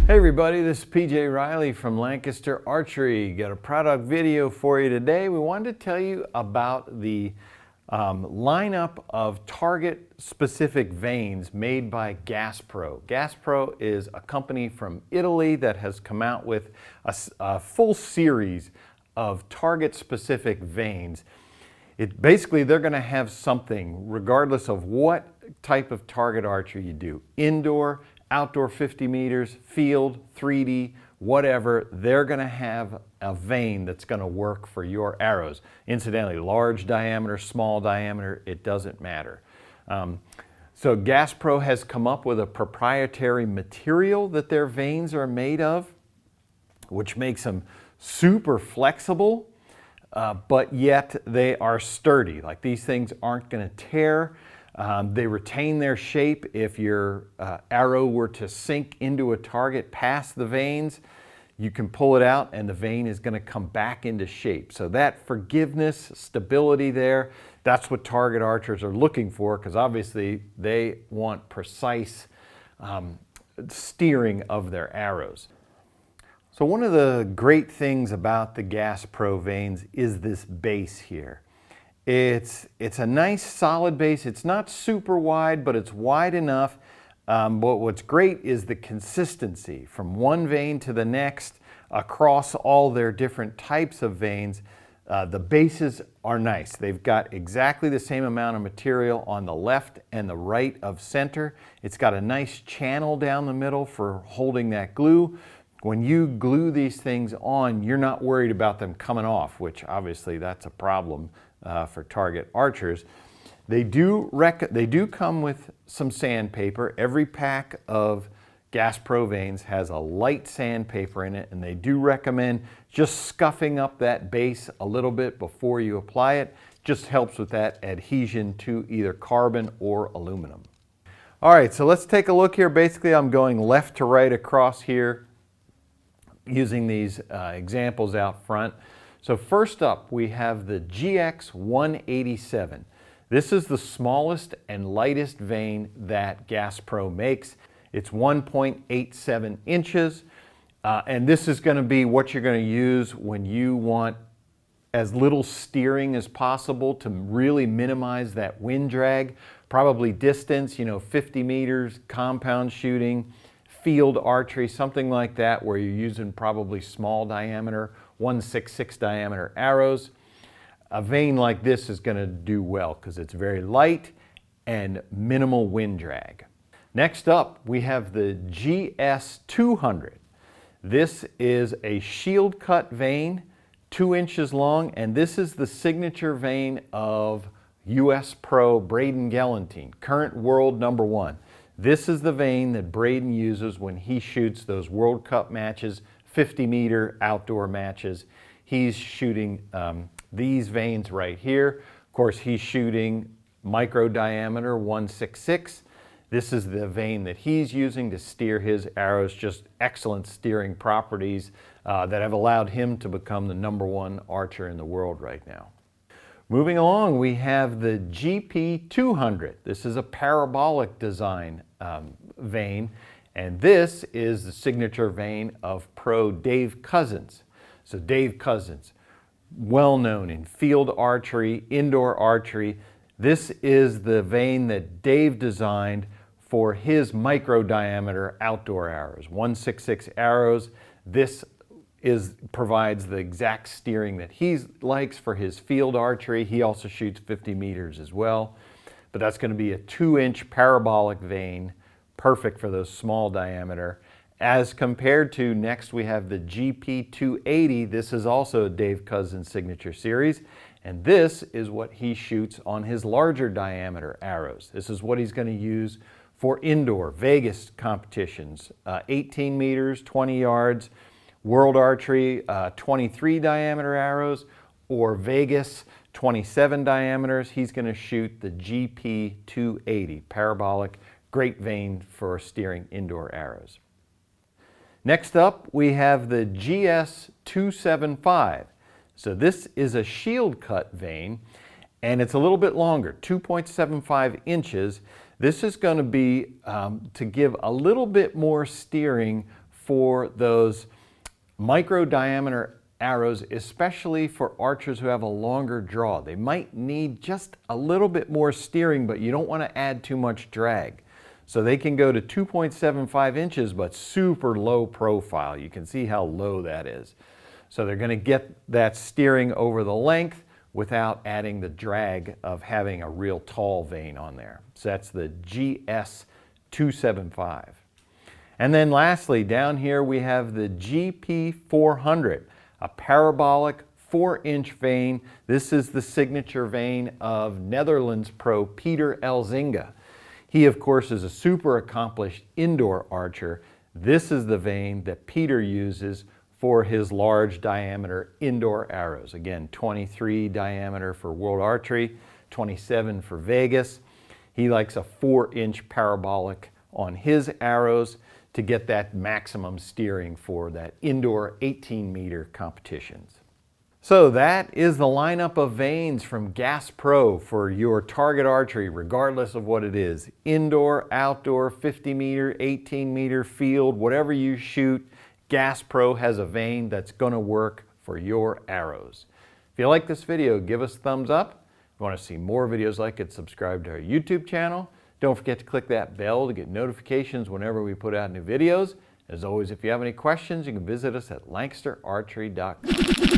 Hey everybody, this is PJ Riley from Lancaster Archery. Got a product video for you today. We wanted to tell you about the lineup of target specific vanes made by GasPro. GasPro is a company from Italy that has come out with a full series of target specific vanes. Basically they're going to have something regardless of what type of target archery you do. Indoor, outdoor 50 meters, field, 3D, whatever, they're going to have a vane that's going to work for your arrows. Incidentally, large diameter, small diameter, it doesn't matter. So GasPro has come up with a proprietary material that their vanes are made of, which makes them super flexible, but yet they are sturdy. Like, these things aren't going to tear. They retain their shape. If your arrow were to sink into a target past the vanes, you can pull it out and the vane is going to come back into shape. So that forgiveness, stability there, that's what target archers are looking for, because obviously they want precise steering of their arrows. So one of the great things about the GasPro vanes is this base here. It's a nice solid base. It's not super wide, but it's wide enough. But what's great is the consistency from one vane to the next across all their different types of vanes. The bases are nice. They've got exactly the same amount of material on the left and the right of center. It's got a nice channel down the middle for holding that glue. When you glue these things on, you're not worried about them coming off, which obviously that's a problem for target archers. They do come with some sandpaper. Every pack of GasPro vanes has a light sandpaper in it, and they do recommend just scuffing up that base a little bit before you apply it. Just helps with that adhesion to either carbon or aluminum. All right, so let's take a look here. Basically, I'm going left to right across here using these examples out front. So first up, we have the GX 187. This is the smallest and lightest vane that GasPro makes. It's 1.87 inches, and this is going to be what you're going to use when you want as little steering as possible to really minimize that wind drag. Probably distance, 50 meters, compound shooting, field archery, something like that, where you're using probably small diameter, 1/66 diameter arrows. A vane like this is going to do well because it's very light and minimal wind drag. Next up, we have the GS 200. This is a shield cut vane, 2 inches long, and this is the signature vane of US Pro Braden Gelantine, current world #1. This is the vane that Braden uses when he shoots those World Cup matches, 50-meter outdoor matches. He's shooting these vanes right here. Of course, he's shooting micro diameter 1/66. This is the vane that he's using to steer his arrows. Just excellent steering properties that have allowed him to become the #1 archer in the world right now. Moving along, we have the GP 200. This is a parabolic design vane, and this is the signature vane of pro Dave Cousins. So Dave Cousins, well known in field archery, indoor archery. This is the vane that Dave designed for his micro diameter outdoor arrows, 1/66 arrows. This provides the exact steering that he likes for his field archery. He also shoots 50 meters as well. But that's going to be a 2-inch parabolic vane, perfect for those small diameter. As compared to, next we have the GP 280. This is also a Dave Cousins signature series, and this is what he shoots on his larger diameter arrows. This is what he's going to use for indoor Vegas competitions, 18 meters, 20 yards, World Archery, 23 diameter arrows, or Vegas, 27 diameters. He's going to shoot the GP 280, parabolic, great vane for steering indoor arrows. Next up, we have the GS 275. So this is a shield cut vane, and it's a little bit longer, 2.75 inches. This is going to be to give a little bit more steering for those micro diameter arrows, especially for archers who have a longer draw. They might need just a little bit more steering, but you don't want to add too much drag. So they can go to 2.75 inches, but super low profile. You can see how low that is. So they're going to get that steering over the length without adding the drag of having a real tall vane on there. So that's the GS 275. And then lastly, down here we have the GP 400, a parabolic 4-inch vane. This is the signature vane of Netherlands pro Peter Elzinga. He, of course, is a super accomplished indoor archer. This is the vane that Peter uses for his large diameter indoor arrows. Again, 23 diameter for World Archery, 27 for Vegas. He likes a 4-inch parabolic on his arrows to get that maximum steering for that indoor 18-meter competitions. So that is the lineup of vanes from Gas Pro for your target archery, regardless of what it is. Indoor, outdoor, 50-meter, 18-meter field, whatever you shoot, Gas Pro has a vane that's going to work for your arrows. If you like this video, give us a thumbs up. If you want to see more videos like it, subscribe to our YouTube channel. Don't forget to click that bell to get notifications whenever we put out new videos. As always, if you have any questions, you can visit us at lancasterarchery.com.